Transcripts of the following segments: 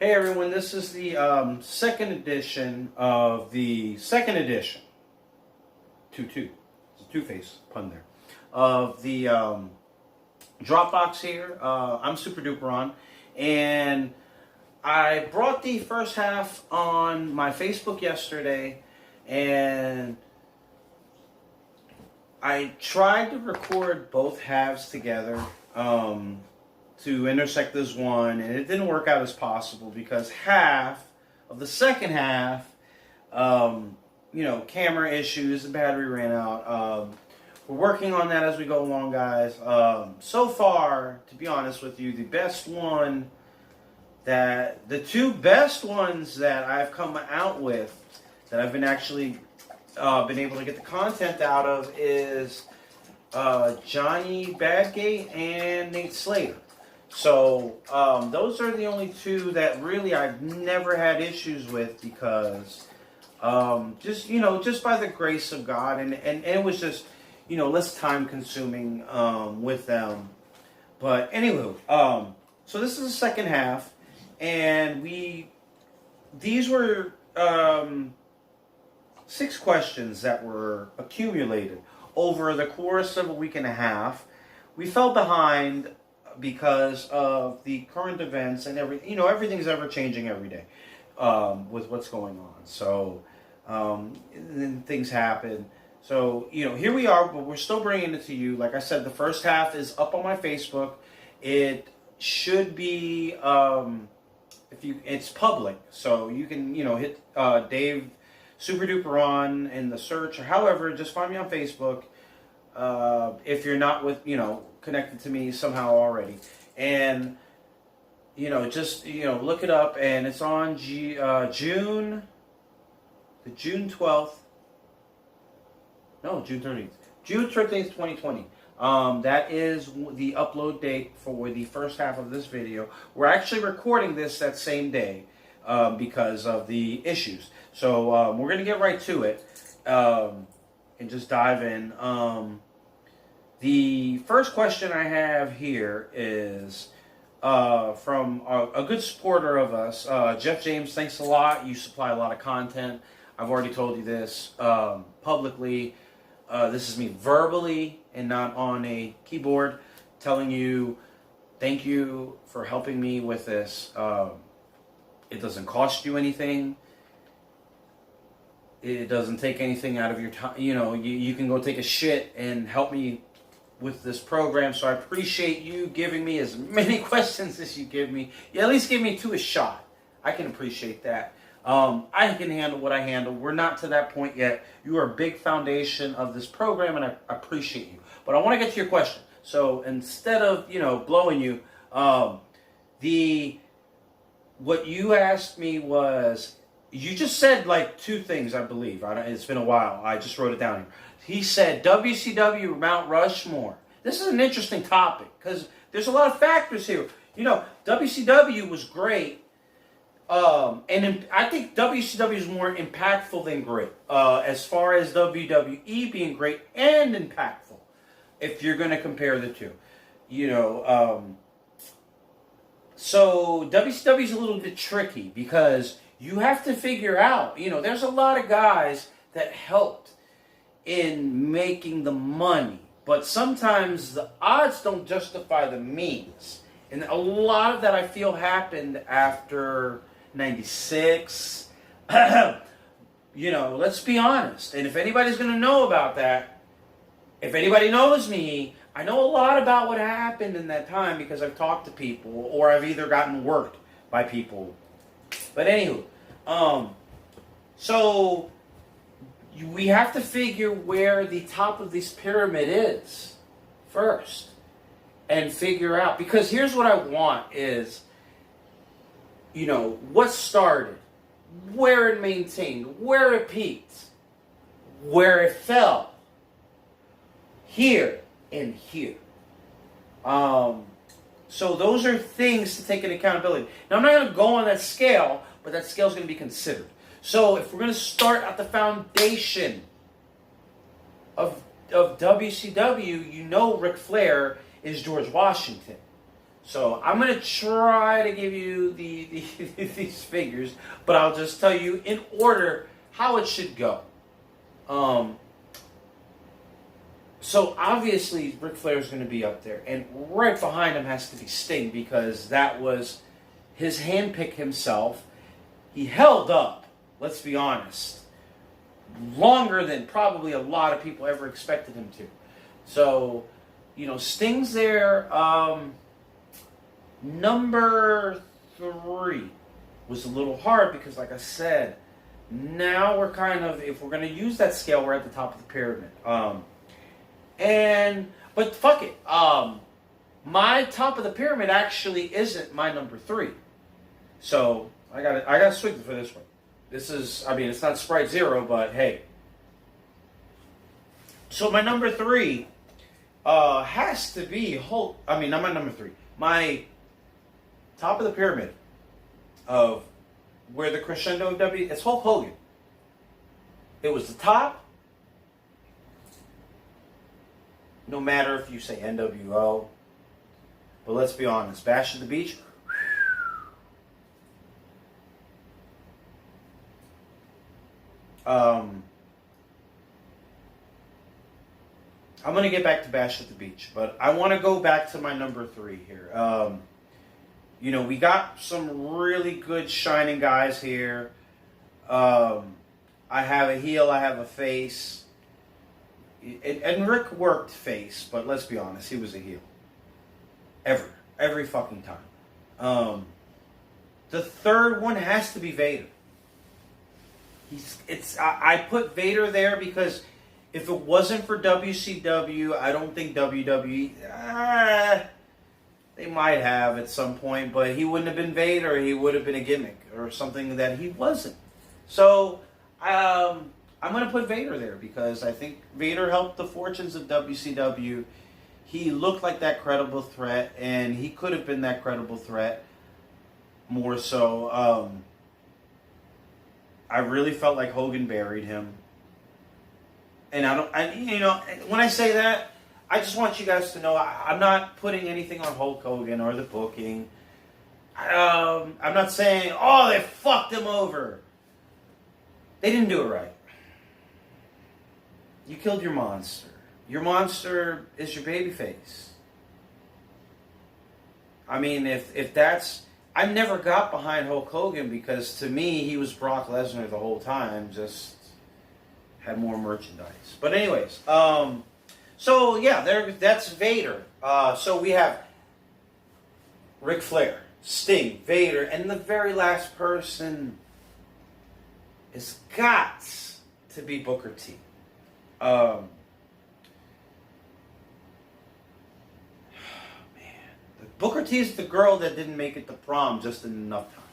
Hey everyone, this is the second edition of the second edition, 2-2, it's a two-face pun there, of the DropBox here. I'm Super Duper on, and I brought the first half on my Facebook yesterday, and I tried to record both halves together, to intersect this one, and it didn't work out as possible because half of the second half, camera issues, the battery ran out. We're working on that as we go along, guys. So far, to be honest with you, the two best ones that I've come out with, that I've been actually been able to get the content out of, is Johnny Badgate and Nate Slater. So those are the only two that really I've never had issues with, because just by the grace of God, and it was just less time consuming with them. But anywho, so this is the second half, and these were 6 questions that were accumulated over the course of a week and a half. We fell behind because of the current events and everything's ever changing every day with what's going on. So then things happen. So here we are, but we're still bringing it to you. Like I said, the first half is up on my Facebook. It should be it's public, so you can hit Dave Super Duper on in the search, or however, just find me on Facebook. If you're not connected to me somehow already, and just look it up, and it's on June 12th. No, June 30th. June 13th, 2020. That is the upload date for the first half of this video. We're actually recording this that same day because of the issues. So we're gonna get right to it and just dive in. The first question I have here is from a good supporter of us, Jeff James. Thanks a lot. You supply a lot of content. I've already told you this publicly. This is me verbally and not on a keyboard, telling you thank you for helping me with this. It doesn't cost you anything. It doesn't take anything out of your time. You can go take a shit and help me with this program. So I appreciate you giving me as many questions as you give me. You at least give me 2 a shot. I can appreciate that. I can handle what I handle. We're not to that point yet. You are a big foundation of this program, and I appreciate you. But I want to get to your question. So instead of blowing you, what you asked me was, you just said like 2 things, I believe. It's been a while. I just wrote it down here. He said WCW Mount Rushmore. This is an interesting topic because there's a lot of factors here. WCW was great. And I think WCW is more impactful than great, as far as WWE being great and impactful, if you're going to compare the two. So WCW is a little bit tricky because you have to figure out, there's a lot of guys that helped in making the money, but sometimes the odds don't justify the means. And a lot of that, I feel, happened after 96. Let's be honest. And if anybody's going to know about that, if anybody knows me, I know a lot about what happened in that time because I've talked to people, or I've either gotten worked by people. But anywho, so we have to figure where the top of this pyramid is first, and figure out, because here's what I want is, what started, where it maintained, where it peaked, where it fell, here and here. So those are things to take into accountability. Now, I'm not going to go on that scale, but that scale is going to be considered. So if we're going to start at the foundation of WCW, Ric Flair is George Washington. So I'm going to try to give you these figures, but I'll just tell you in order how it should go. So obviously Ric Flair is going to be up there, and right behind him has to be Sting because that was his handpick himself. He held up, let's be honest, longer than probably a lot of people ever expected him to. So, Sting's there. Number 3 was a little hard because, like I said, now we're kind of, if we're going to use that scale, we're at the top of the pyramid. But fuck it. My top of the pyramid actually isn't my number 3. So I got swig for this one. This is, it's not Sprite Zero, but hey. So my number 3 has to be Hulk. Not my number 3. My top of the pyramid of where the crescendo of it's Hulk Hogan. It was the top. No matter if you say NWO. But let's be honest, Bash at the Beach. I'm going to get back to Bash at the Beach, but I want to go back to my number 3 here. We got some really good shining guys here. I have a heel, I have a face. And Rick worked face, but let's be honest, he was a heel. Every fucking time. The third one has to be Vader. I put Vader there because if it wasn't for WCW, I don't think WWE, they might have at some point, but he wouldn't have been Vader. He would have been a gimmick or something that he wasn't. So I'm going to put Vader there because I think Vader helped the fortunes of WCW. He looked like that credible threat, and he could have been that credible threat more so. I really felt like Hogan buried him. And when I say that, I just want you guys to know I'm not putting anything on Hulk Hogan or the booking. I'm not saying, oh, they fucked him over. They didn't do it right. You killed your monster. Your monster is your babyface. If that's... I never got behind Hulk Hogan because to me, he was Brock Lesnar the whole time, just had more merchandise. But anyways, so yeah, that's Vader. So we have Ric Flair, Sting, Vader, and the very last person is got to be Booker T. Booker T is the girl that didn't make it to prom just in enough time.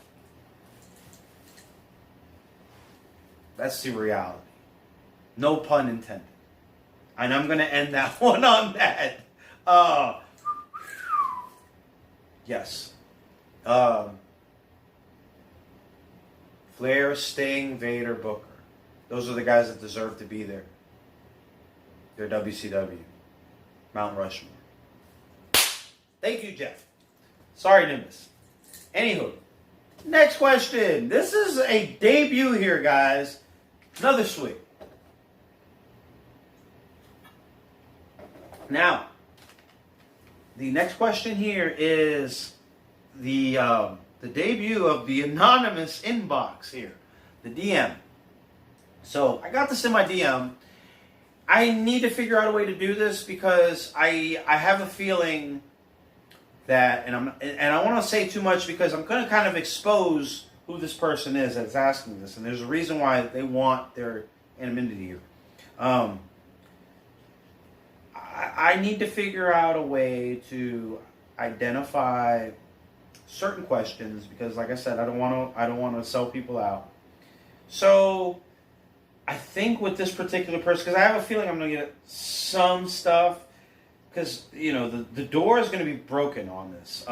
That's the reality. No pun intended. And I'm going to end that one on that. Yes. Flair, Sting, Vader, Booker. Those are the guys that deserve to be there. They're WCW. Mount Rushmore. Thank you, Jeff. Sorry, Nimbus. Anywho, next question. This is a debut here, guys. Another sweet. Now, the next question here is the debut of the anonymous inbox here, the DM. So I got this in my DM. I need to figure out a way to do this because I have a feeling that, and I want to say too much because I'm going to kind of expose who this person is that's asking this, and there's a reason why they want their anonymity here. I need to figure out a way to identify certain questions because, like I said, I don't want to sell people out. So I think with this particular person, because I have a feeling I'm going to get some stuff, because the door is going to be broken on this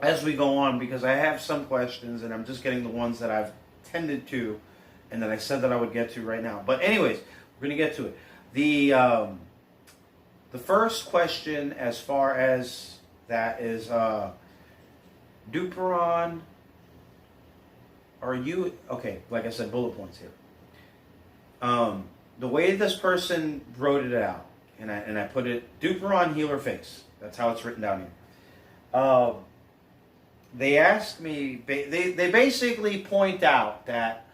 as we go on, because I have some questions and I'm just getting the ones that I've tended to and that I said that I would get to right now. But anyways, we're going to get to it. The first question, as far as that is Duperon. Are you okay? Like I said, bullet points here. The way this person wrote it out, and I put it Duperon healer face. That's how it's written down here. They asked me. They basically point out that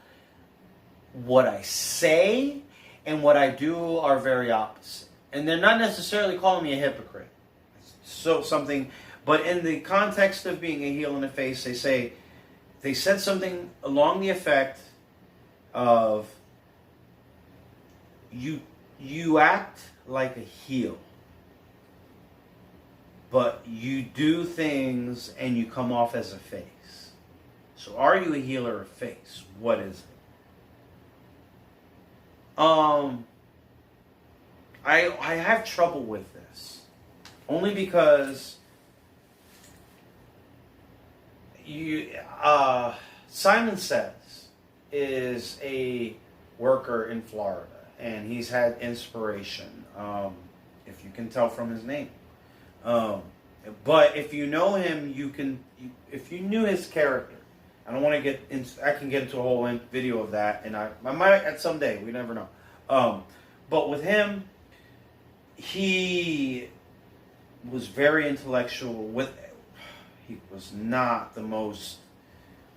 what I say and what I do are very opposite, and they're not necessarily calling me a hypocrite. So something, but in the context of being a heel in the face, they said something along the effect of you act like a heel, but you do things and you come off as a face. So are you a heel or a face? What is it? I have trouble with this. Only because Simon Says is a worker in Florida, and he's had inspiration, if you can tell from his name. But if you know him, if you knew his character, I don't want to get into, I can get into a whole video of that, and I might at some day, we never know. But with him, he was very intellectual. He was not the most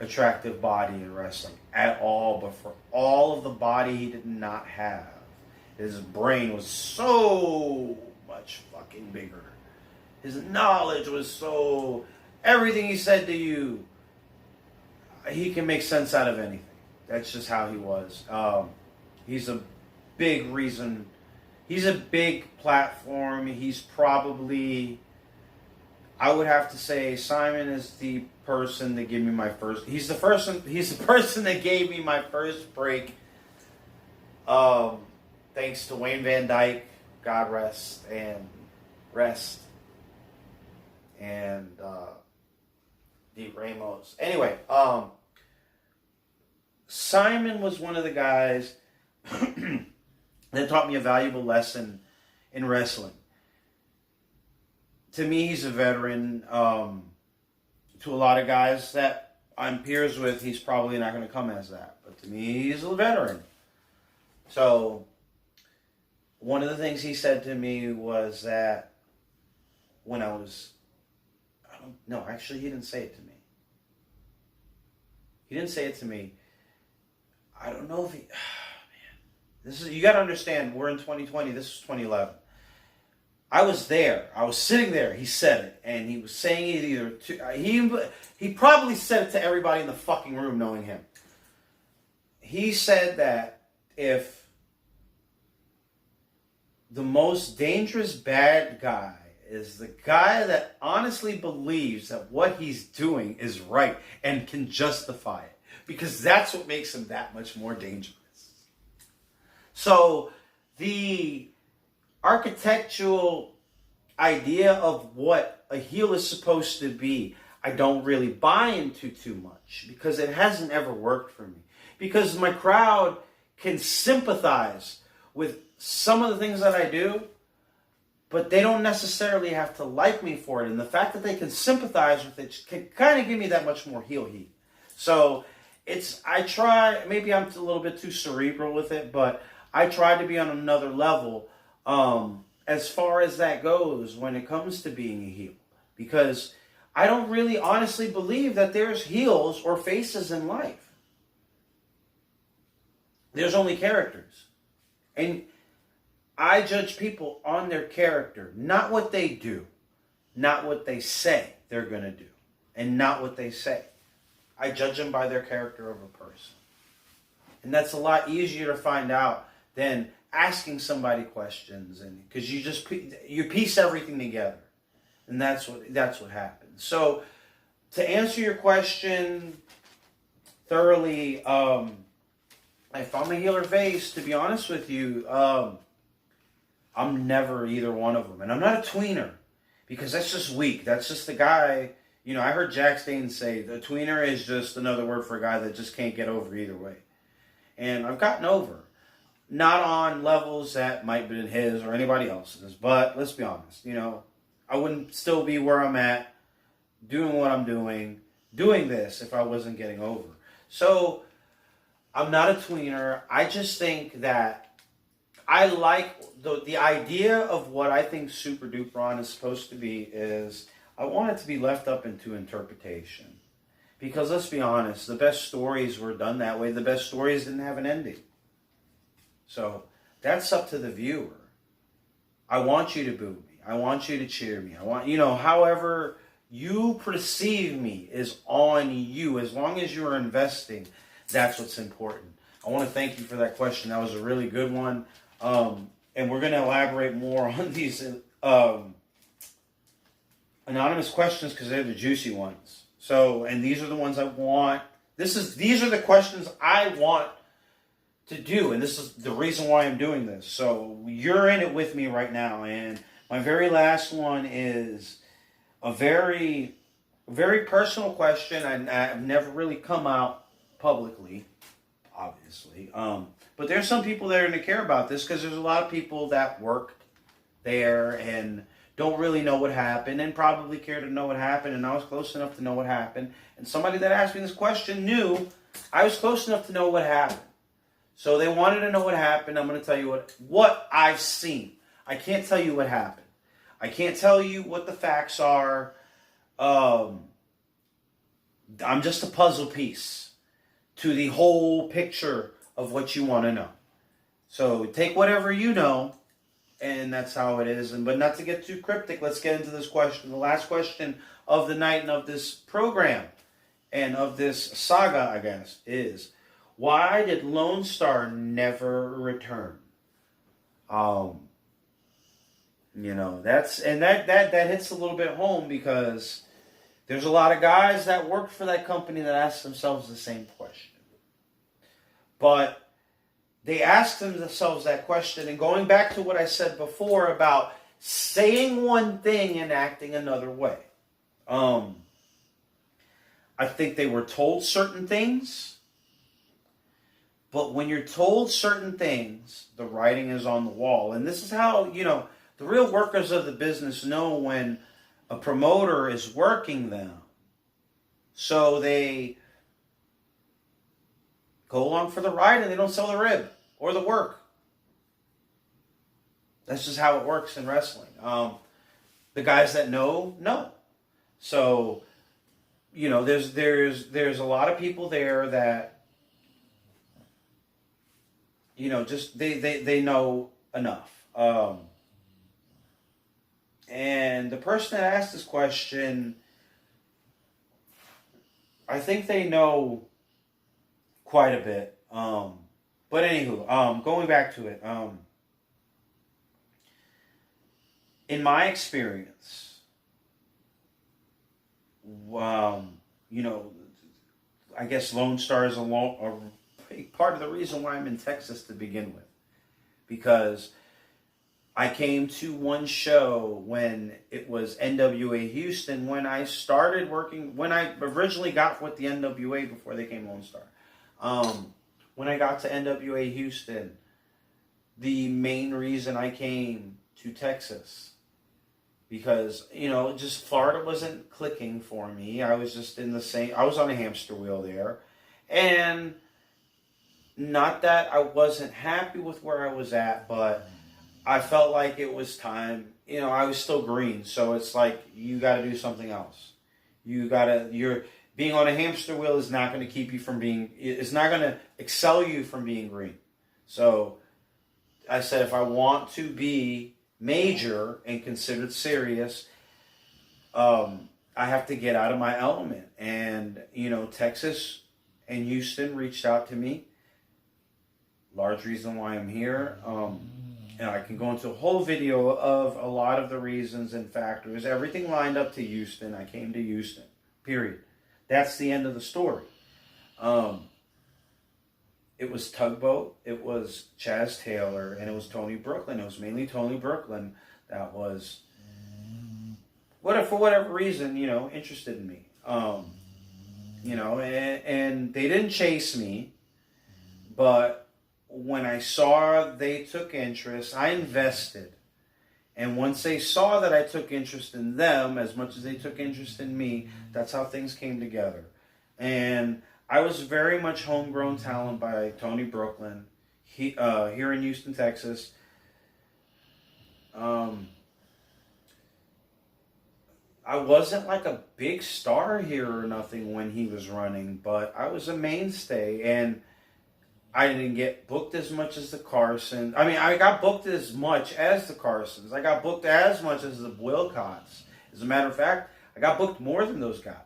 attractive body in wrestling at all, but for all of the body he did not have, his brain was so much fucking bigger. His knowledge was so... Everything he said to you, he can make sense out of anything. That's just how he was. He's a big reason. He's a big platform. He's probably... I would have to say Simon is the person that gave me my first... He's the person that gave me my first break. Thanks to Wayne Van Dyke, God rest, and Deep Ramos. Anyway, Simon was one of the guys that taught me a valuable lesson in wrestling. To me, he's a veteran. To a lot of guys that I'm peers with, he's probably not going to come as that. But to me, he's a veteran. So, one of the things he said to me was that when I was... No, actually, he didn't say it to me. He didn't say it to me. I don't know if he... man. You got to understand, we're in 2020. This was 2011. I was there. I was sitting there. He said it. And he was saying it either to... He probably said it to everybody in the fucking room knowing him. He said that if the most dangerous bad guy is the guy that honestly believes that what he's doing is right and can justify it, because that's what makes him that much more dangerous. So the architectural idea of what a heel is supposed to be, I don't really buy into too much, because it hasn't ever worked for me. Because my crowd can sympathize with some of the things that I do, but they don't necessarily have to like me for it. And the fact that they can sympathize with it can kind of give me that much more heel heat. So I try, maybe I'm a little bit too cerebral with it, but I try to be on another level as far as that goes when it comes to being a heel. Because I don't really honestly believe that there's heels or faces in life. There's only characters. And I judge people on their character, not what they do, not what they say they're going to do, and not what they say. I judge them by their character of a person. And that's a lot easier to find out than asking somebody questions, and because you piece everything together. And that's what happens. So to answer your question thoroughly, if I'm a heel or face, to be honest with you, I'm never either one of them. And I'm not a tweener, because that's just weak. That's just the guy, I heard Jack Stain say the tweener is just another word for a guy that just can't get over either way. And I've gotten over. Not on levels that might have been his or anybody else's, but let's be honest, I wouldn't still be where I'm at, doing what I'm doing this if I wasn't getting over. So I'm not a tweener. I just think that I like the idea of what I think Super Dupron is supposed to be is I want it to be left up into interpretation. Because let's be honest, the best stories were done that way. The best stories didn't have an ending. So that's up to the viewer. I want you to boo me. I want you to cheer me. I want, however you perceive me is on you. As long as you're investing, that's what's important. I want to thank you for that question. That was a really good one. And we're going to elaborate more on these anonymous questions because they're the juicy ones. So, and these are the ones I want. These are the questions I want to do, and this is the reason why I'm doing this. So you're in it with me right now, and my very last one is a very, very personal question. I've never really come out publicly, obviously, but there's some people that are going to care about this because there's a lot of people that worked there and don't really know what happened and probably care to know what happened, and I was close enough to know what happened. And somebody that asked me this question knew I was close enough to know what happened. So they wanted to know what happened. I'm going to tell you what I've seen. I can't tell you what happened. I can't tell you what the facts are. I'm just a puzzle piece to the whole picture of what you want to know. So take whatever you know, and that's how it is. But not to get too cryptic, let's get into this question. The last question of the night and of this program and of this saga, I guess, is why did Lone Star never return? That hits a little bit home because there's a lot of guys that worked for that company that asked themselves the same question. But they asked themselves that question, and going back to what I said before about saying one thing and acting another way. I think they were told certain things, but when you're told certain things, the writing is on the wall. And this is how, the real workers of the business know when a promoter is working them. So they go along for the ride and they don't sell the rib or the work. That's just how it works in wrestling. The guys that know. So, there's a lot of people there that, just they know enough. And the person that asked this question, I think they know quite a bit. But anywho, going back to it, in my experience, I guess Lone Star is a big part of the reason why I'm in Texas to begin with. Because I came to one show when it was NWA Houston, when I started working, when I originally got with the NWA before they came Lone Star. When I got to NWA Houston, the main reason I came to Texas, because, just Florida wasn't clicking for me. I was just I was on a hamster wheel there. And not that I wasn't happy with where I was at, but I felt like it was time. I was still green, so it's like you got to do something else. You're being on a hamster wheel is not going to keep you from being. It's not going to excel you from being green. So I said, if I want to be major and considered serious, I have to get out of my element. And Texas and Houston reached out to me. Large reason why I'm here. And I can go into a whole video of a lot of the reasons and factors. Everything lined up to Houston. I came to Houston. Period. That's the end of the story. It was Tugboat. It was Chaz Taylor. And it was Tony Brooklyn. It was mainly Tony Brooklyn that was, for whatever reason, interested in me. And they didn't chase me. But when I saw they took interest, I invested And once they saw that I took interest in them as much as they took interest in me, that's how things came together. And I was very much homegrown talent by Tony Brooklyn, here in Houston, Texas. I wasn't like a big star here or nothing when he was running, but I was a mainstay, and I didn't get booked as much as the Carsons. I mean, I got booked as much as the Carsons. I got booked as much as the Wilcotts. As a matter of fact, I got booked more than those guys.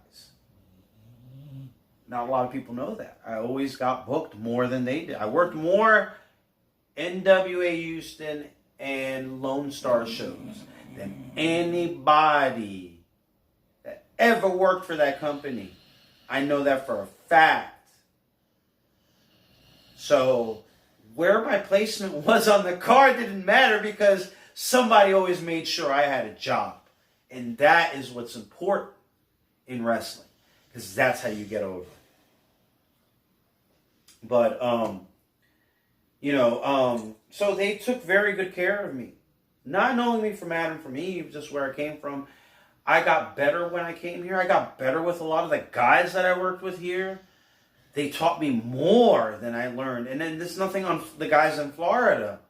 Not a lot of people know that. I always got booked more than they did. I worked more NWA Houston and Lone Star shows than anybody that ever worked for that company. I know that for a fact. So where my placement was on the card didn't matter because somebody always made sure I had a job. And that is what's important in wrestling, because that's how you get over. But, so they took very good care of me. Not knowing me from Adam from Eve, just where I came from. I got better when I came here. I got better with a lot of the guys that I worked with here. They taught me more than I learned. And then there's nothing on the guys in Florida.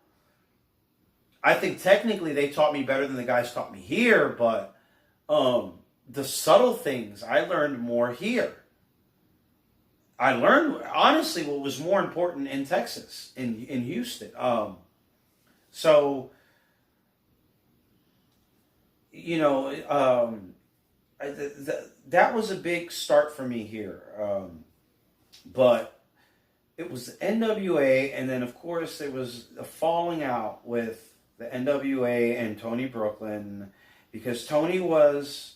I think technically they taught me better than the guys taught me here, but the subtle things, I learned more here. I learned, honestly, what was more important in Texas, in Houston. That was a big start for me here. But it was the NWA, and then, of course, there was a falling out with the NWA and Tony Brooklyn, because Tony was,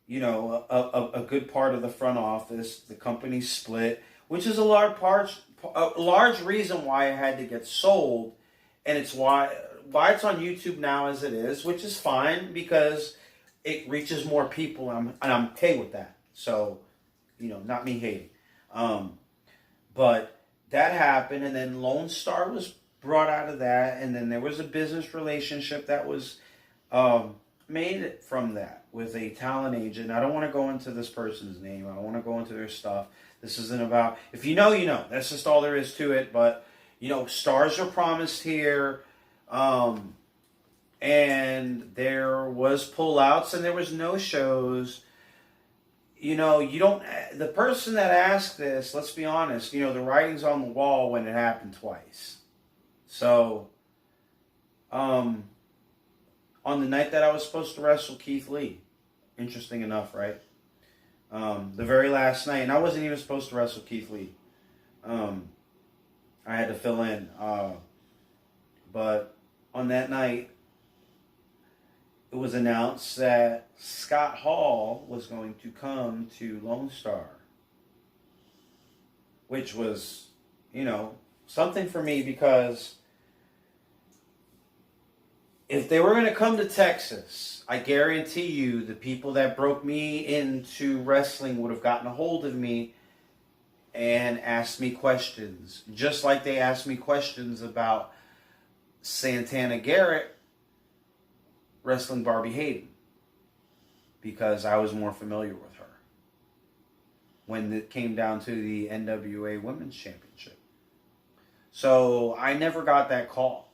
a good part of the front office. The company split, which is a large reason why I had to get sold, and it's why it's on YouTube now as it is, which is fine because it reaches more people, and I'm okay with that. So, not me hating. But that happened, and then Lone Star was brought out of that, and then there was a business relationship that was made from that with a talent agent. I don't want to go into this person's name. I don't want to go into their stuff. This isn't about, if you know, you know. That's just all there is to it. But, stars are promised here, and there was pullouts, and there was no shows. The person that asked this, let's be honest, the writing's on the wall when it happened twice. So, on the night that I was supposed to wrestle Keith Lee, interesting enough, right? The very last night, and I wasn't even supposed to wrestle Keith Lee. I had to fill in. But on that night, it was announced that Scott Hall was going to come to Lone Star, which was, something for me, because if they were going to come to Texas, I guarantee you the people that broke me into wrestling would have gotten a hold of me and asked me questions, just like they asked me questions about Santana Garrett wrestling Barbie Hayden, because I was more familiar with her when it came down to the NWA Women's Championship. So I never got that call.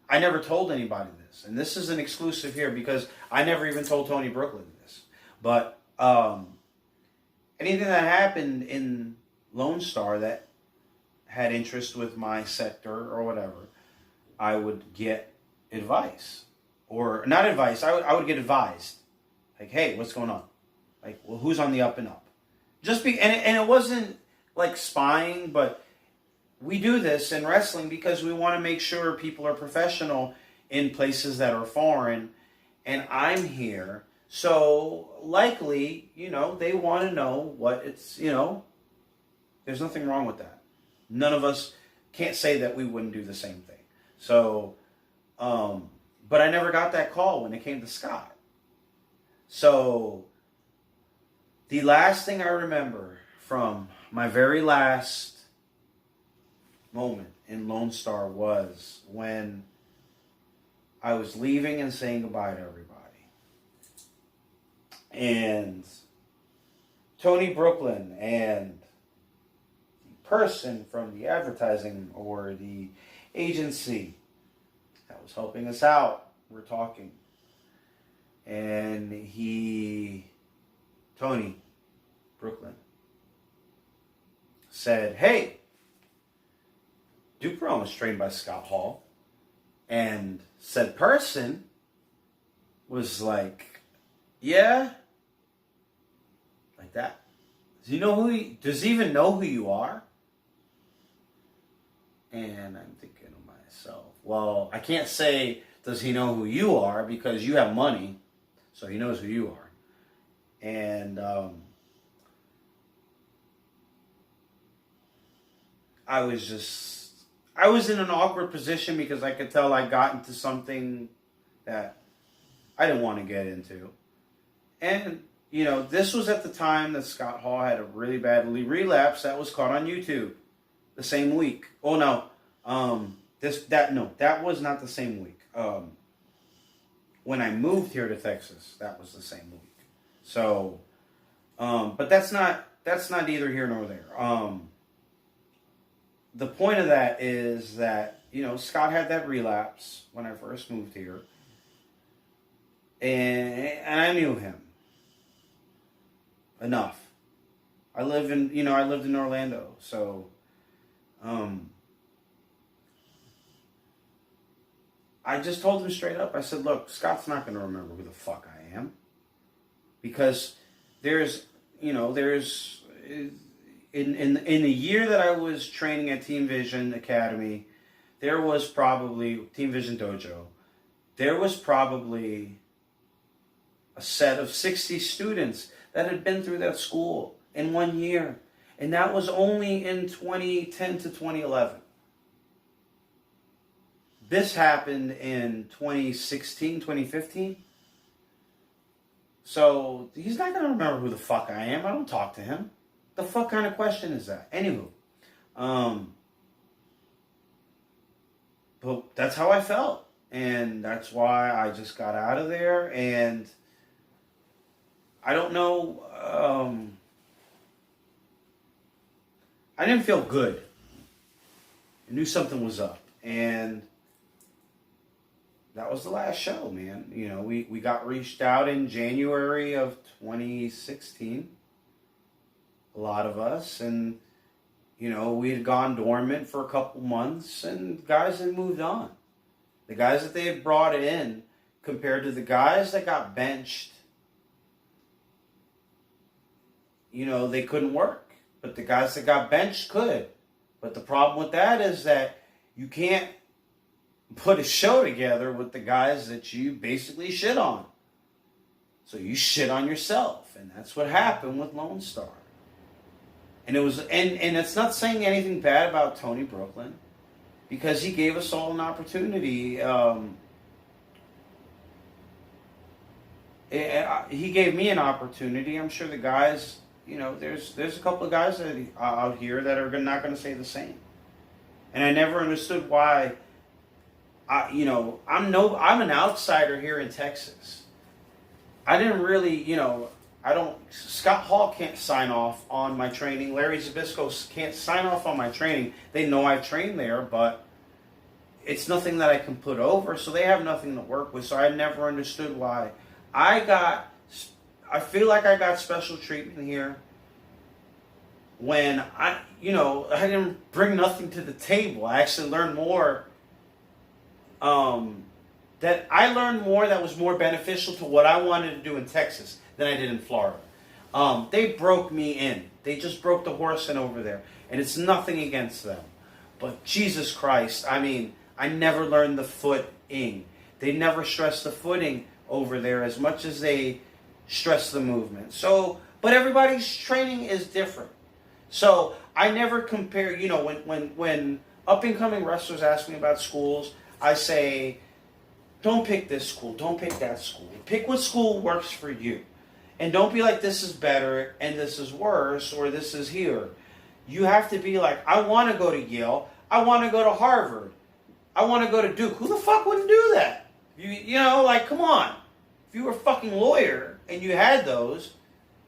I never told anybody this, and this is an exclusive here because I never even told Tony Brooklyn this. But anything that happened in Lone Star that had interest with my sector or whatever, I would get advice. Or not advice, I would get advised. Like, hey, what's going on? Like, well, who's on the up and up? And it wasn't like spying, but we do this in wrestling because we want to make sure people are professional in places that are foreign. And I'm here, so likely, they want to know what it's, there's nothing wrong with that. None of us can't say that we wouldn't do the same thing. So, but I never got that call when it came to Scott. So, the last thing I remember from my very last moment in Lone Star was when I was leaving and saying goodbye to everybody. And Tony Brooklyn and the person from the advertising or the agency that was helping us out were talking. And Tony Brooklyn, said, hey, Duke Brown was trained by Scott Hall. And said person was like, yeah? Like that. Does he even know who you are? And I'm thinking to myself, well, I can't say, does he know who you are? Because you have money, so he knows who you are. And I was in an awkward position because I could tell I got into something that I didn't want to get into. And, this was at the time that Scott Hall had a really bad relapse that was caught on YouTube the same week. Oh, no. That was not the same week. When I moved here to Texas, that was the same week. So, but that's not either here nor there. The point of that is that, Scott had that relapse when I first moved here. And I knew him enough. I lived in Orlando. So, I just told him straight up. I said, look, Scott's not going to remember who the fuck I am. Because there's in the year that I was training at Team Vision Academy, there was probably Team Vision Dojo. There was probably a set of 60 students that had been through that school in 1 year. And that was only in 2010 to 2011. This happened in 2016, 2015. So he's not going to remember who the fuck I am. I don't talk to him. The fuck kind of question is that? Anywho. But that's how I felt. And that's why I just got out of there. And I don't know. I didn't feel good. I knew something was up. And that was the last show, man. We got reached out in January of 2016. A lot of us. And, we had gone dormant for a couple months. And guys had moved on. The guys that they had brought in compared to the guys that got benched, they couldn't work. But the guys that got benched could. But the problem with that is that you can't put a show together with the guys that you basically shit on. So you shit on yourself. And that's what happened with Lone Star. And it was, and it's not saying anything bad about Tony Brooklyn, because he gave us all an opportunity. He gave me an opportunity. I'm sure the guys, there's a couple of guys out here that are not going to say the same. And I never understood why. I'm an outsider here in Texas. I didn't really, Scott Hall can't sign off on my training. Larry Zabisco can't sign off on my training. They know I trained there, but it's nothing that I can put over, so they have nothing to work with. So I never understood why. I feel like I got special treatment here when I didn't bring nothing to the table. I actually learned more. That was more beneficial to what I wanted to do in Texas than I did in Florida. They broke me in. They just broke the horse in over there. And it's nothing against them. But Jesus Christ, I never learned the footing. They never stressed the footing over there as much as they stress the movement. So, but everybody's training is different. So I never compare, when up-and-coming wrestlers ask me about schools, I say, don't pick this school, don't pick that school. Pick what school works for you. And don't be like, this is better and this is worse or this is here. You have to be like, I want to go to Yale, I want to go to Harvard, I want to go to Duke. Who the fuck wouldn't do that? You know, like, come on. If you were a fucking lawyer and you had those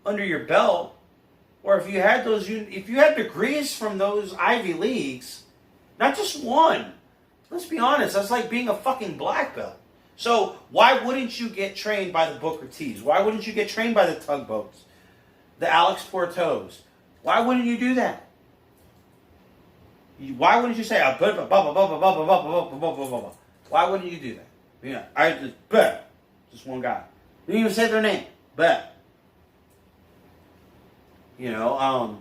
under your belt, or if you had those, if you had degrees from those Ivy Leagues, not just one. Let's be honest, that's like being a fucking black belt. So why wouldn't you get trained by the Booker T's? Why wouldn't you get trained by the Tugboats, the Alex Portos? Why wouldn't you do that? Why wouldn't you say, why wouldn't you do that? Yeah, I just one guy. You didn't even say their name, you know,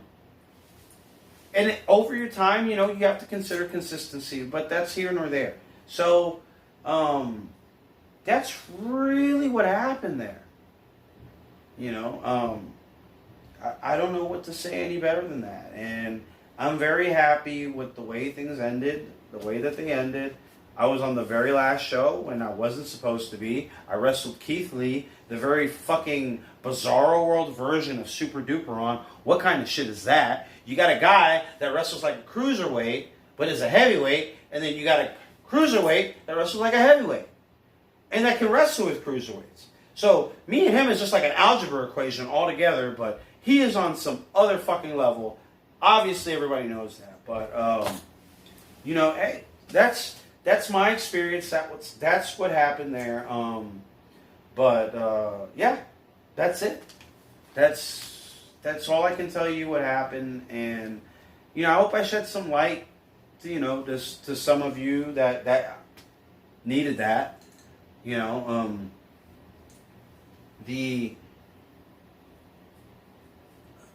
and over your time, you know, you have to consider consistency, but that's here nor there. So, that's really what happened there. You know, I don't know what to say any better than that. And I'm very happy with the way things ended, the way that they ended. I was on the very last show when I wasn't supposed to be. I wrestled Keith Lee, the very fucking bizarro world version of Super Duper on. What kind of shit is that? You got a guy that wrestles like a cruiserweight, but is a heavyweight, and then you got a cruiserweight that wrestles like a heavyweight, and that can wrestle with cruiserweights. So me and him is just like an algebra equation altogether, but he is on some other fucking level. Obviously, everybody knows that, but you know, hey, that's my experience. That's what happened there. Yeah, that's it. That's all I can tell you what happened, and you know, I hope I shed some light, to, you know, to some of you that needed that. You know,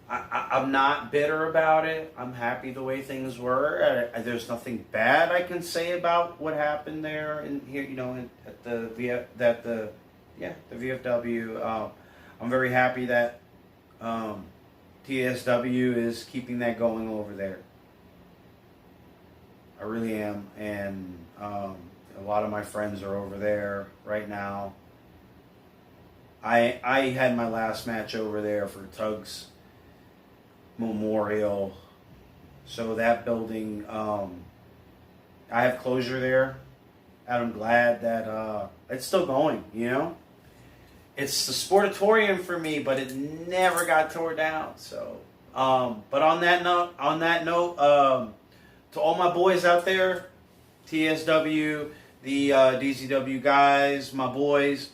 I'm not bitter about it. I'm happy the way things were. There's nothing bad I can say about what happened there and here. You know, at the VFW. I'm very happy that TSW is keeping that going over there. I really am, and a lot of my friends are over there right now. I had my last match over there for Tugs Memorial, so that building, I have closure there, and I'm glad that it's still going. You know, it's the sportatorium for me, but it never got torn down. So, but on that note, to all my boys out there, TSW, the DZW guys, my boys,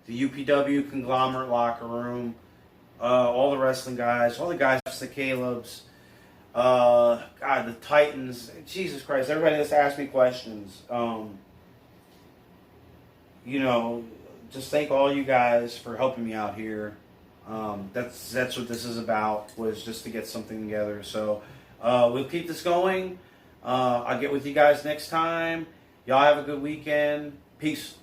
the UPW conglomerate locker room, all the wrestling guys, all the guys, the Calebs, God, the Titans, Jesus Christ, everybody that's asked me questions. You know, just thank all you guys for helping me out here. That's what this is about, was just to get something together. So we'll keep this going. I'll get with you guys next time. Y'all have a good weekend. Peace.